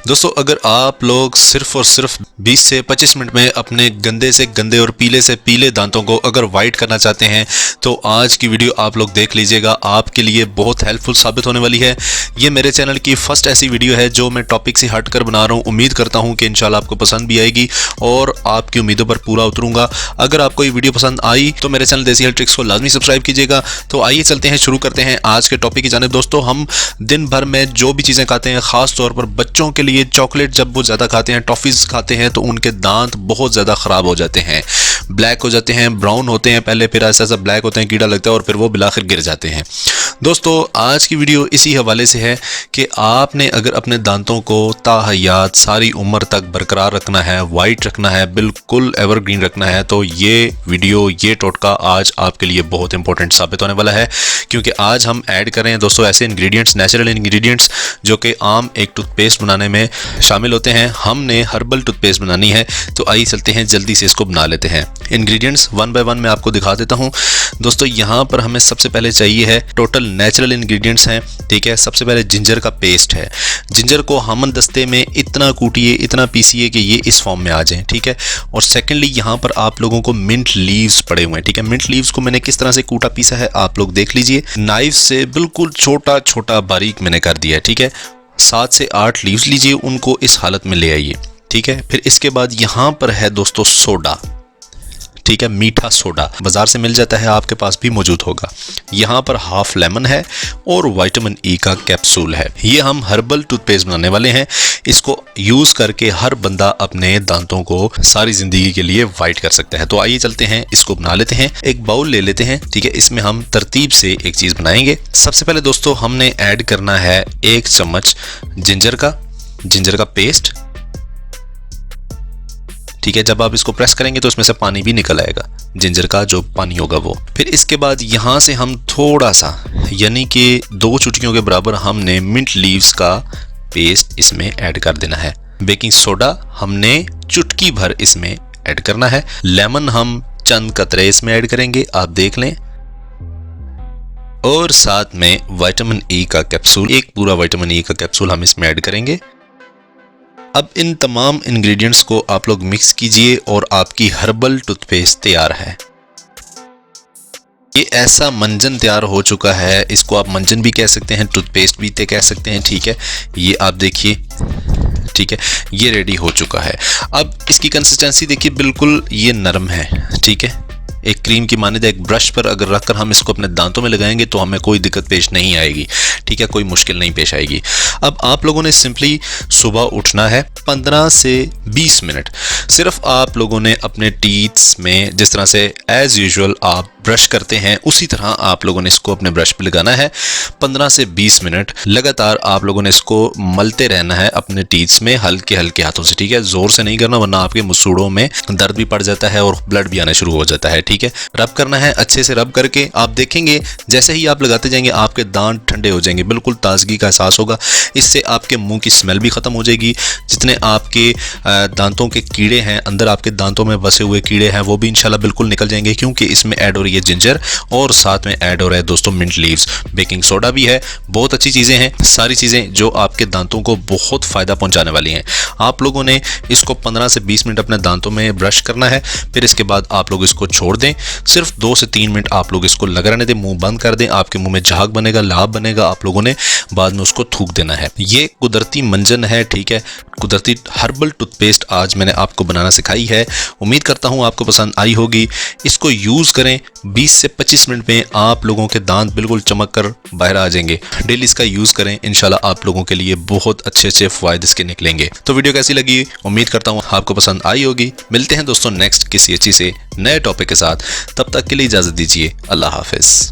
दोस्तों अगर आप लोग सिर्फ और सिर्फ 20 से 25 मिनट में अपने गंदे से गंदे और पीले से पीले दांतों को अगर वाइट करना चाहते हैं तो आज की वीडियो आप लोग देख लीजिएगा, आपके लिए बहुत हेल्पफुल साबित होने वाली है। ये मेरे चैनल की फर्स्ट ऐसी वीडियो है जो मैं टॉपिक से हटकर बना रहा हूँ। उम्मीद करता हूँ कि इंशाल्लाह आपको पसंद भी आएगी और आपकी उम्मीदों पर पूरा उतरूंगा। अगर आपको ये वीडियो पसंद आई तो मेरे चैनल देसी हेल्थ ट्रिक्स को लाजमी सब्सक्राइब कीजिएगा। तो आइए चलते हैं, शुरू करते हैं आज के टॉपिक की जानिब। दोस्तों हम दिन भर में जो भी चीज़ें खाते हैं, ख़ास तौर पर बच्चों के लिए चॉकलेट जब वो ज़्यादा खाते हैं, टॉफ़ीज़ खाते हैं, तो उनके दांत बहुत ज़्यादा ख़राब हो जाते हैं, ब्लैक हो जाते हैं, ब्राउन होते हैं पहले, फिर ऐसा ऐसा ब्लैक होते हैं, कीड़ा लगता है और फिर वो बिलाखिर गिर जाते हैं। दोस्तों आज की वीडियो इसी हवाले से है कि आपने अगर अपने दांतों को ताहयात सारी उम्र तक बरकरार रखना है, वाइट रखना है, बिल्कुल एवरग्रीन रखना है, तो ये वीडियो, ये टोटका आज आपके लिए बहुत इंपॉर्टेंट साबित होने वाला है। क्योंकि आज हम ऐड कर रहे हैं दोस्तों ऐसे इंग्रेडिएंट्स, नेचुरल इंग्रेडिएंट्स जो कि आम एक टूथपेस्ट बनाने में शामिल होते हैं। हमने हर्बल टूथपेस्ट बनानी है, तो आइए चलते हैं, जल्दी से इसको बना लेते हैं। इंग्रेडिएंट्स वन बाय वन मैं आपको दिखा देता हूं। दोस्तों यहाँ पर हमें सबसे पहले चाहिए है, टोटल नेचुरल इंग्रेडिएंट्स हैं, ठीक है। सबसे पहले जिंजर का पेस्ट है। जिंजर को हमन दस्ते में इतना कूटिए, इतना पीसिए कि ये इस फॉर्म में आ जाए, ठीक है। और सेकेंडली यहाँ पर आप लोगों को मिंट लीव्स पड़े हुए हैं, ठीक है। मिंट लीव्स को मैंने किस तरह से कूटा पीसा है आप लोग देख लीजिए। नाइफ से बिल्कुल छोटा छोटा बारीक मैंने कर दिया है, ठीक है। 7 से 8 लीव्स लीजिए, उनको इस हालत में ले आइए, ठीक है। फिर इसके बाद यहाँ पर है दोस्तों सोडा, ठीक है, मीठा सोडा बाजार से मिल जाता है, आपके पास भी मौजूद होगा। यहाँ पर हाफ लेमन है और विटामिन ई का कैप्सूल है। ये हम हर्बल टूथपेस्ट बनाने वाले हैं। इसको यूज करके हर बंदा अपने दांतों को सारी जिंदगी के लिए वाइट कर सकता है। तो आइए चलते हैं, इसको बना लेते हैं। एक बाउल ले लेते हैं, ठीक है। इसमें हम तरतीब से एक चीज बनाएंगे। सबसे पहले दोस्तों हमने ऐड करना है 1 चम्मच जिंजर का पेस्ट, ठीक है। जब आप इसको प्रेस करेंगे तो इसमें से पानी भी निकल आएगा, जिंजर का जो पानी होगा वो। फिर इसके बाद यहाँ से हम थोड़ा सा, यानी कि 2 चुटकियों के बराबर हमने मिंट लीव्स का पेस्ट इसमें ऐड कर देना है। बेकिंग सोडा हमने चुटकी भर इसमें ऐड करना है। लेमन हम चंद कतरे इसमें ऐड करेंगे, आप देख लें। और साथ में विटामिन ई का कैप्सूल, एक पूरा विटामिन ई का कैप्सूल हम इसमें ऐड करेंगे। अब इन तमाम इंग्रेडिएंट्स को आप लोग मिक्स कीजिए और आपकी हर्बल टूथपेस्ट तैयार है। ये ऐसा मंजन तैयार हो चुका है, इसको आप मंजन भी कह सकते हैं, टूथपेस्ट भी कह सकते हैं, ठीक है। ये आप देखिए, ठीक है, ये रेडी हो चुका है। अब इसकी कंसिस्टेंसी देखिए, बिल्कुल ये नरम है, ठीक है। एक क्रीम की मानिंद एक ब्रश पर अगर रखकर हम इसको अपने दांतों में लगाएंगे तो हमें कोई दिक्कत पेश नहीं आएगी, ठीक है, कोई मुश्किल नहीं पेश आएगी। अब आप लोगों ने सिंपली सुबह उठना है, 15 से 20 मिनट सिर्फ आप लोगों ने अपने टीथ्स में जिस तरह से एज यूजुअल आप ब्रश करते हैं उसी तरह आप लोगों ने इसको अपने ब्रश पे लगाना है। 15 से 20 मिनट लगातार आप लोगों ने इसको मलते रहना है अपने टीथ्स में, हल्के हल्के हाथों से, ठीक है। जोर से नहीं करना वरना आपके मुसूड़ों में दर्द भी पड़ जाता है और ब्लड भी आना शुरू हो जाता है, ठीक है। रब करना है, अच्छे से रब करके आप देखेंगे जैसे ही आप लगाते जाएंगे आपके दांत ठंडे हो जाएंगे, बिल्कुल ताजगी का एहसास होगा। इससे आपके मुंह की स्मेल भी खत्म हो जाएगी। जितने आपके दांतों के कीड़े हैं, अंदर आपके दांतों में बसे हुए कीड़े हैं, वो भी इंशाल्लाह बिल्कुल निकल जाएंगे, क्योंकि इसमें ऐड हो रही है जिंजर और साथ में ऐड हो रहा है दोस्तों मिंट लीव्स। बेकिंग सोडा भी है, बहुत अच्छी चीजें हैं, सारी चीजें जो आपके दांतों को बहुत फायदा पहुंचाने वाली हैं। आप लोगों ने इसको 15 से 20 मिनट अपने दांतों में ब्रश करना है। फिर इसके बाद आप लोग इसको छोड़ दें, सिर्फ 2 से 3 मिनट आप लोग इसको लगा रहने दें, मुंह बंद कर दें। आपके मुंह में झाग बनेगा, लाभ बनेगा, आप लोगों ने बाद में उसको थूक देना है। ये कुदरती मंजन है, ठीक है, कुदरती हर्बल टूथपेस्ट आज मैंने आपको बनाना सिखाई है। उम्मीद करता हूं आपको पसंद आई होगी। इसको यूज करें, 20 से 25 मिनट में आप लोगों के दांत बिल्कुल चमक कर बाहर आ जाएंगे। डेली इसका यूज करें, इंशाल्लाह आप लोगों के लिए बहुत अच्छे अच्छे फायदे इसके निकलेंगे। तो वीडियो कैसी लगी, उम्मीद करता हूं आपको पसंद आई होगी। मिलते हैं दोस्तों नेक्स्ट किसी अच्छी से नए टॉपिक के साथ, तब तक के लिए इजाजत दीजिए। अल्लाह हाफिज।